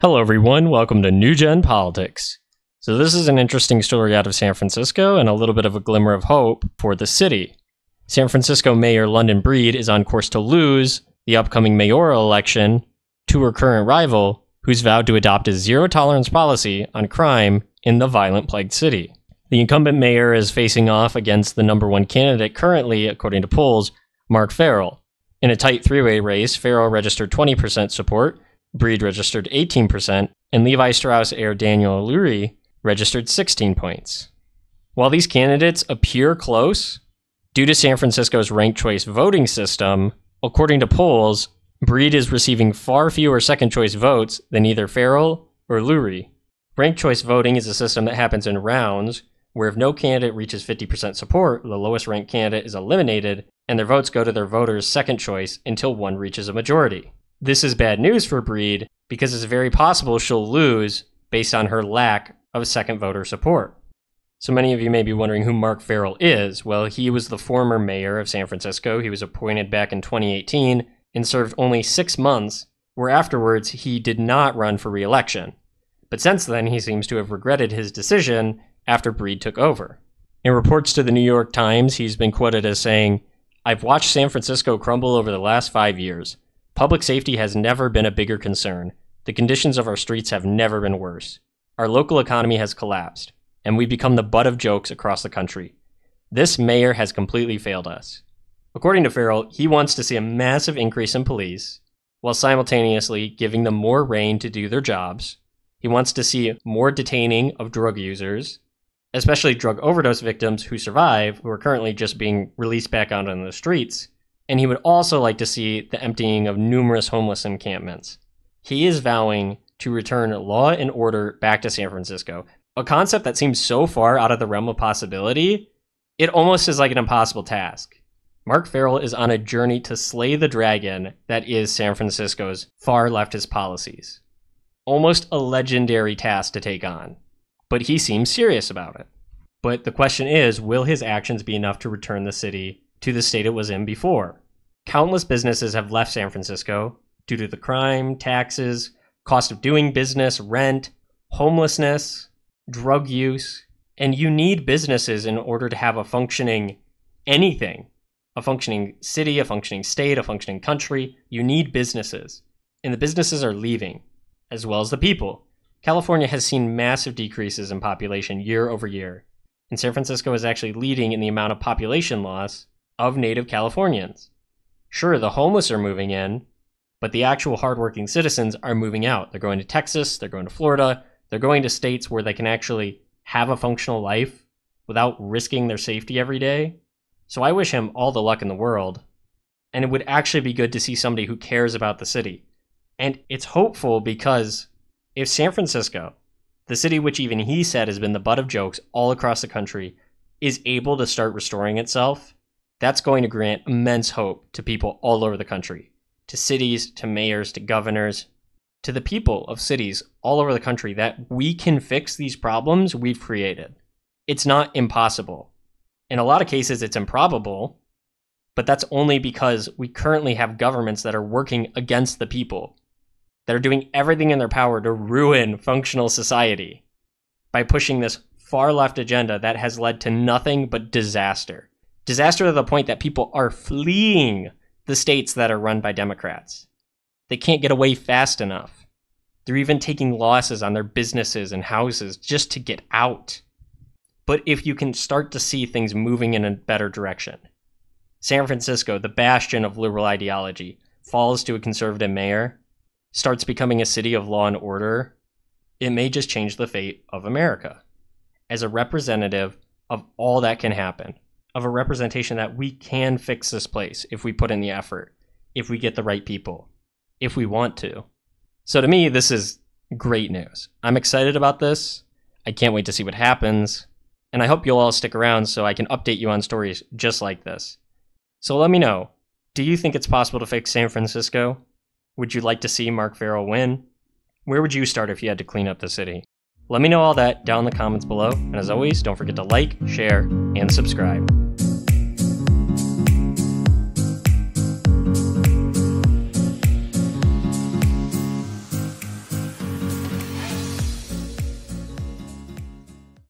Hello everyone, welcome to New Gen Politics. So this is an interesting story out of San Francisco and a little bit of a glimmer of hope for the city. San Francisco Mayor London Breed is on course to lose the upcoming mayoral election to her current rival, who's vowed to adopt a zero-tolerance policy on crime in the violent-plagued city. The incumbent mayor is facing off against the number one candidate currently, according to polls, Mark Farrell. In a tight three-way race, Farrell registered 20% support, Breed registered 18%, and Levi Strauss heir Daniel Lurie registered 16 points. While these candidates appear close, due to San Francisco's ranked choice voting system, according to polls, Breed is receiving far fewer second choice votes than either Farrell or Lurie. Ranked choice voting is a system that happens in rounds, where if no candidate reaches 50% support, the lowest ranked candidate is eliminated, and their votes go to their voters' second choice until one reaches a majority. This is bad news for Breed because it's very possible she'll lose based on her lack of second voter support. So many of you may be wondering who Mark Farrell is. Well, he was the former mayor of San Francisco. He was appointed back in 2018 and served only 6 months, where afterwards he did not run for re-election. But since then, he seems to have regretted his decision after Breed took over. In reports to the New York Times, he's been quoted as saying, "I've watched San Francisco crumble over the last 5 years. Public safety has never been a bigger concern. The conditions of our streets have never been worse. Our local economy has collapsed, and we've become the butt of jokes across the country. This mayor has completely failed us." According to Farrell, he wants to see a massive increase in police, while simultaneously giving them more rein to do their jobs. He wants to see more detaining of drug users, especially drug overdose victims who survive, who are currently just being released back out on the streets. And he would also like to see the emptying of numerous homeless encampments. He is vowing to return law and order back to San Francisco, a concept that seems so far out of the realm of possibility, it almost is like an impossible task. Mark Farrell is on a journey to slay the dragon that is San Francisco's far leftist policies. Almost a legendary task to take on, but he seems serious about it. But the question is, will his actions be enough to return the city to the state it was in before? Countless businesses have left San Francisco due to the crime, taxes, cost of doing business, rent, homelessness, drug use, and you need businesses in order to have a functioning anything, a functioning city, a functioning state, a functioning country. You need businesses, and the businesses are leaving, as well as the people. California has seen massive decreases in population year over year, and San Francisco is actually leading in the amount of population loss of native Californians. Sure, the homeless are moving in, but the actual hardworking citizens are moving out. They're going to Texas, they're going to Florida, they're going to states where they can actually have a functional life without risking their safety every day. So I wish him all the luck in the world, and it would actually be good to see somebody who cares about the city. And it's hopeful because if San Francisco, the city which even he said has been the butt of jokes all across the country, is able to start restoring itself, that's going to grant immense hope to people all over the country, to cities, to mayors, to governors, to the people of cities all over the country, that we can fix these problems we've created. It's not impossible. In a lot of cases, it's improbable, but that's only because we currently have governments that are working against the people, that are doing everything in their power to ruin functional society by pushing this far left agenda that has led to nothing but disaster. Disaster to the point that people are fleeing the states that are run by Democrats. They can't get away fast enough. They're even taking losses on their businesses and houses just to get out. But if you can start to see things moving in a better direction, San Francisco, the bastion of liberal ideology, falls to a conservative mayor, starts becoming a city of law and order, it may just change the fate of America as a representative of all that can happen, of a representation that we can fix this place if we put in the effort, if we get the right people, if we want to. So to me, this is great news. I'm excited about this. I can't wait to see what happens. And I hope you'll all stick around so I can update you on stories just like this. So let me know, do you think it's possible to fix San Francisco? Would you like to see Mark Farrell win? Where would you start if you had to clean up the city? Let me know all that down in the comments below. And as always, don't forget to like, share, and subscribe.